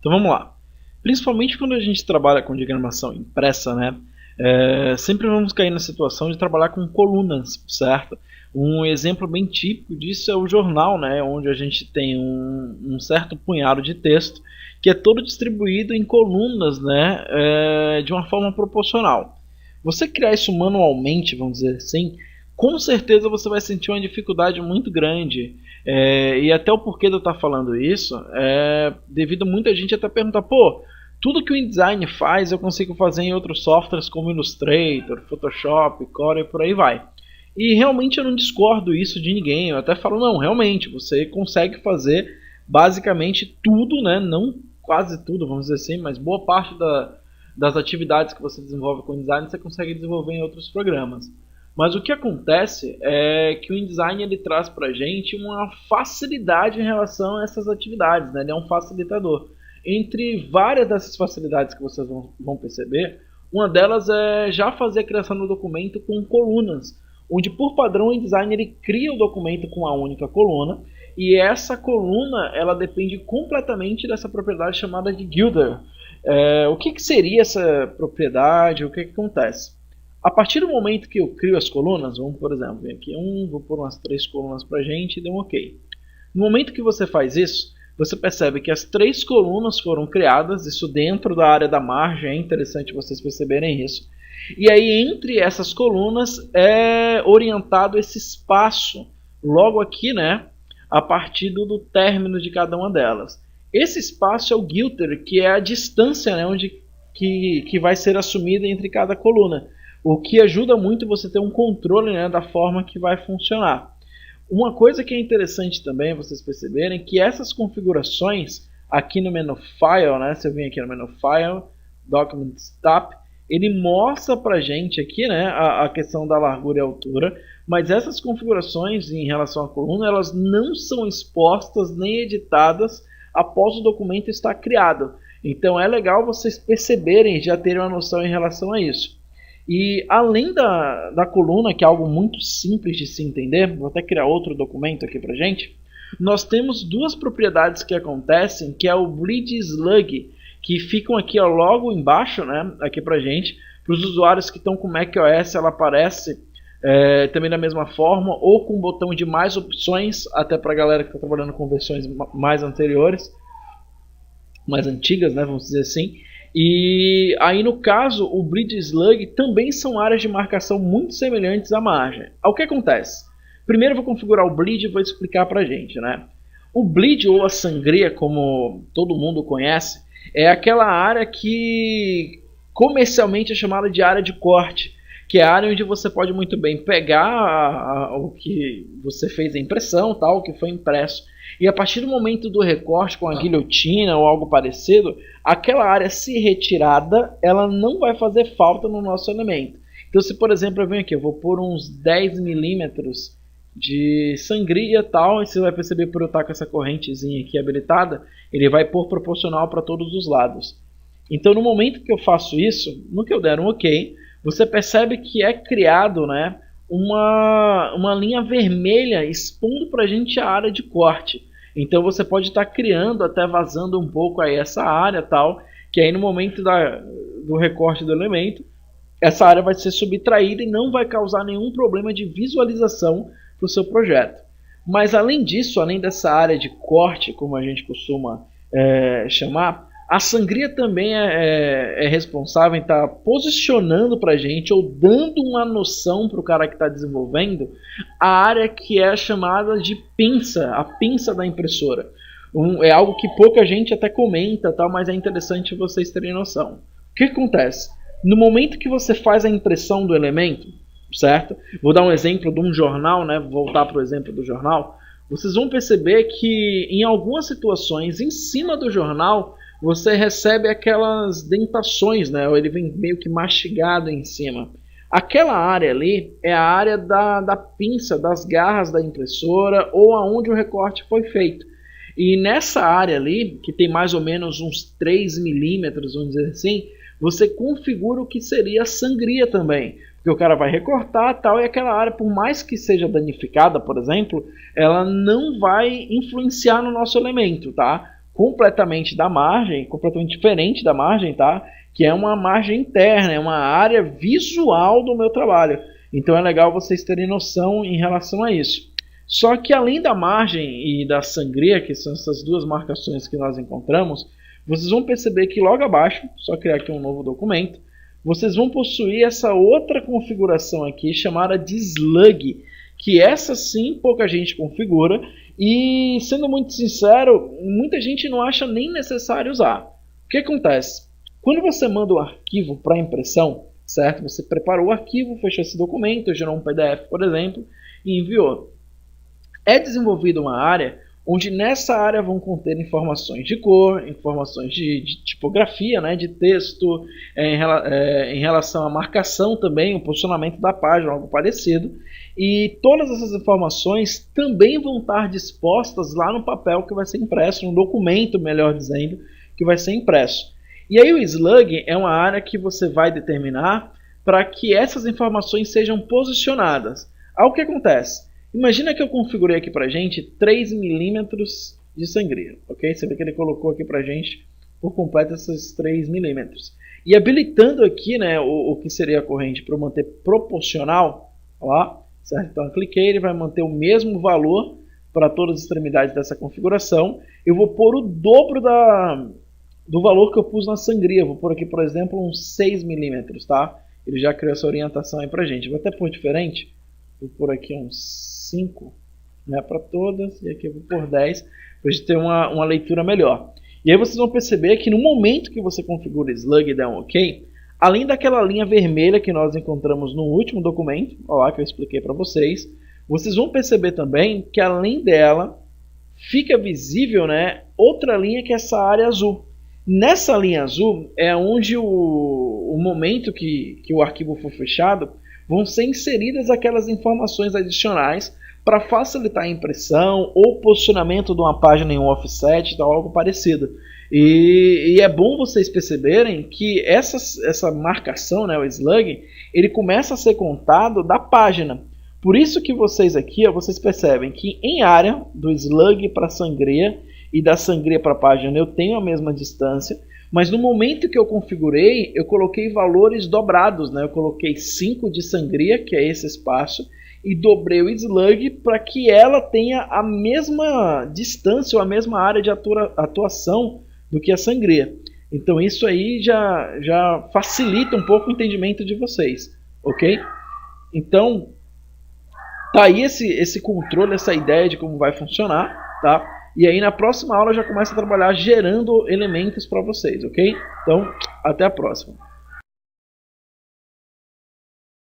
Então vamos lá. Principalmente quando a gente trabalha com diagramação impressa, né? Sempre vamos cair na situação de trabalhar com colunas, certo? Um exemplo bem típico disso é o jornal, né? Onde a gente tem um certo punhado de texto que é todo distribuído em colunas, né? De uma forma proporcional. Você criar isso manualmente, vamos dizer assim, com certeza você vai sentir uma dificuldade muito grande. E até o porquê de eu estar falando isso é devido a muita gente até perguntar, pô, tudo que o InDesign faz eu consigo fazer em outros softwares como Illustrator, Photoshop, Core e por aí vai. E realmente eu não discordo isso de ninguém, eu até falo, não, realmente, você consegue fazer basicamente tudo, né? Não quase tudo, vamos dizer assim, mas boa parte das atividades que você desenvolve com o InDesign você consegue desenvolver em outros programas. Mas o que acontece é que o InDesign ele traz para a gente uma facilidade em relação a essas atividades, né? Ele é um facilitador. Entre várias dessas facilidades que vocês vão perceber, uma delas é já fazer a criação do documento com colunas, onde por padrão o InDesign ele cria o documento com uma única coluna, e essa coluna ela depende completamente dessa propriedade chamada de Guilder. O que seria essa propriedade? O que acontece? A partir do momento que eu crio as colunas, vamos por exemplo, vem aqui vou pôr umas 3 colunas para a gente e deu um OK. No momento que você faz isso, você percebe que as 3 colunas foram criadas, isso dentro da área da margem, é interessante vocês perceberem isso. E aí entre essas colunas é orientado esse espaço, logo aqui, né, a partir do término de cada uma delas. Esse espaço é o Guilder, que é a distância, né, que vai ser assumida entre cada coluna. O que ajuda muito você ter um controle, né, da forma que vai funcionar. Uma coisa que é interessante também vocês perceberem é que essas configurações aqui no menu File, né, se eu vim aqui no menu File, Documents Tab, ele mostra pra gente aqui, né, a questão da largura e altura, mas essas configurações em relação à coluna, elas não são expostas nem editadas após o documento estar criado. Então é legal vocês perceberem e já terem uma noção em relação a isso. E além da coluna, que é algo muito simples de se entender, vou até criar outro documento aqui pra gente, nós temos duas propriedades que acontecem, que é o Bleed Slug, que ficam aqui ó, logo embaixo, né, aqui pra gente. Para os usuários que estão com macOS, ela aparece também da mesma forma, ou com o botão de mais opções, até para a galera que está trabalhando com versões mais anteriores, mais antigas, né, vamos dizer assim. E aí no caso, o Bleed Slug também são áreas de marcação muito semelhantes à margem. O que acontece? Primeiro eu vou configurar o Bleed e vou explicar pra gente, né? O Bleed, ou a sangria, como todo mundo conhece, é aquela área que comercialmente é chamada de área de corte, que é a área onde você pode muito bem pegar o que você fez a impressão, tal, o que foi impresso, e a partir do momento do recorte com a guilhotina ou algo parecido, aquela área se retirada, ela não vai fazer falta no nosso elemento. Então se por exemplo eu venho aqui, eu vou pôr uns 10 milímetros de sangria tal, e você vai perceber por eu estar com essa correntezinha aqui habilitada, ele vai pôr proporcional para todos os lados. Então no momento que eu faço isso, no que eu der um OK, você percebe que é criado, né, uma linha vermelha expondo para a gente a área de corte. Então você pode estar criando, até vazando um pouco aí essa área tal, que aí no momento do recorte do elemento, essa área vai ser subtraída e não vai causar nenhum problema de visualização para o seu projeto. Mas além disso, além dessa área de corte, como a gente costuma chamar, a sangria também é responsável em estar posicionando para a gente, ou dando uma noção para o cara que está desenvolvendo, a área que é chamada de pinça, a pinça da impressora. É algo que pouca gente até comenta, tal, mas é interessante vocês terem noção. O que acontece? No momento que você faz a impressão do elemento, certo? Vou dar um exemplo de um jornal, né? Vou voltar para o exemplo do jornal. Vocês vão perceber que em algumas situações, em cima do jornal, você recebe aquelas dentações, né? Ele vem meio que mastigado em cima. Aquela área ali é a área da pinça, das garras da impressora, ou aonde o recorte foi feito. E nessa área ali, que tem mais ou menos uns 3 milímetros, vamos dizer assim, você configura o que seria a sangria também. Porque o cara vai recortar tal, e aquela área, por mais que seja danificada, por exemplo, ela não vai influenciar no nosso elemento, tá? completamente da margem, completamente diferente da margem, tá? Que é uma margem interna, é uma área visual do meu trabalho. Então é legal vocês terem noção em relação a isso. Só que além da margem e da sangria, que são essas duas marcações que nós encontramos, vocês vão perceber que logo abaixo, só criar aqui um novo documento, vocês vão possuir essa outra configuração aqui chamada de slug, que essa sim pouca gente configura e, sendo muito sincero, muita gente não acha nem necessário usar. O que acontece? Quando você manda o arquivo para impressão, certo? Você preparou o arquivo, fechou esse documento, gerou um PDF, por exemplo, e enviou. É desenvolvida uma área onde nessa área vão conter informações de cor, informações de tipografia, né, de texto, em relação à marcação também, o posicionamento da página, algo parecido. E todas essas informações também vão estar dispostas lá no papel que vai ser impresso, no documento, melhor dizendo, que vai ser impresso. E aí o slug é uma área que você vai determinar para que essas informações sejam posicionadas. Aí o que acontece? Imagina que eu configurei aqui pra gente 3 milímetros de sangria, ok? Você vê que ele colocou aqui pra gente por completo esses 3 milímetros. E habilitando aqui, né, o que seria a corrente para manter proporcional, ó, certo? Então eu cliquei, ele vai manter o mesmo valor para todas as extremidades dessa configuração. Eu vou pôr o dobro do valor que eu pus na sangria. Vou pôr aqui, por exemplo, uns 6 milímetros, tá? Ele já criou essa orientação aí pra gente. Vou até pôr diferente. Vou pôr aqui uns 5, né, para todas, e aqui eu vou pôr 10, para a gente ter uma leitura melhor. E aí vocês vão perceber que no momento que você configura o slug e dá um OK, além daquela linha vermelha que nós encontramos no último documento, ó lá que eu expliquei para vocês, vocês vão perceber também que além dela, fica visível, né, outra linha que é essa área azul. Nessa linha azul é onde o momento que o arquivo for fechado, vão ser inseridas aquelas informações adicionais para facilitar a impressão ou posicionamento de uma página em um offset ou algo parecido. E é bom vocês perceberem que essa marcação, né, o slug, ele começa a ser contado da página. Por isso que vocês aqui, vocês percebem que em área do slug para a sangria e da sangria para a página eu tenho a mesma distância, mas no momento que eu configurei, eu coloquei valores dobrados, né? Eu coloquei 5 de sangria, que é esse espaço, e dobrei o slug para que ela tenha a mesma distância ou a mesma área de atuação do que a sangria. Então isso aí já facilita um pouco o entendimento de vocês, ok? Então, tá aí esse controle, essa ideia de como vai funcionar, tá? E aí na próxima aula eu já começo a trabalhar gerando elementos para vocês, ok? Então, até a próxima.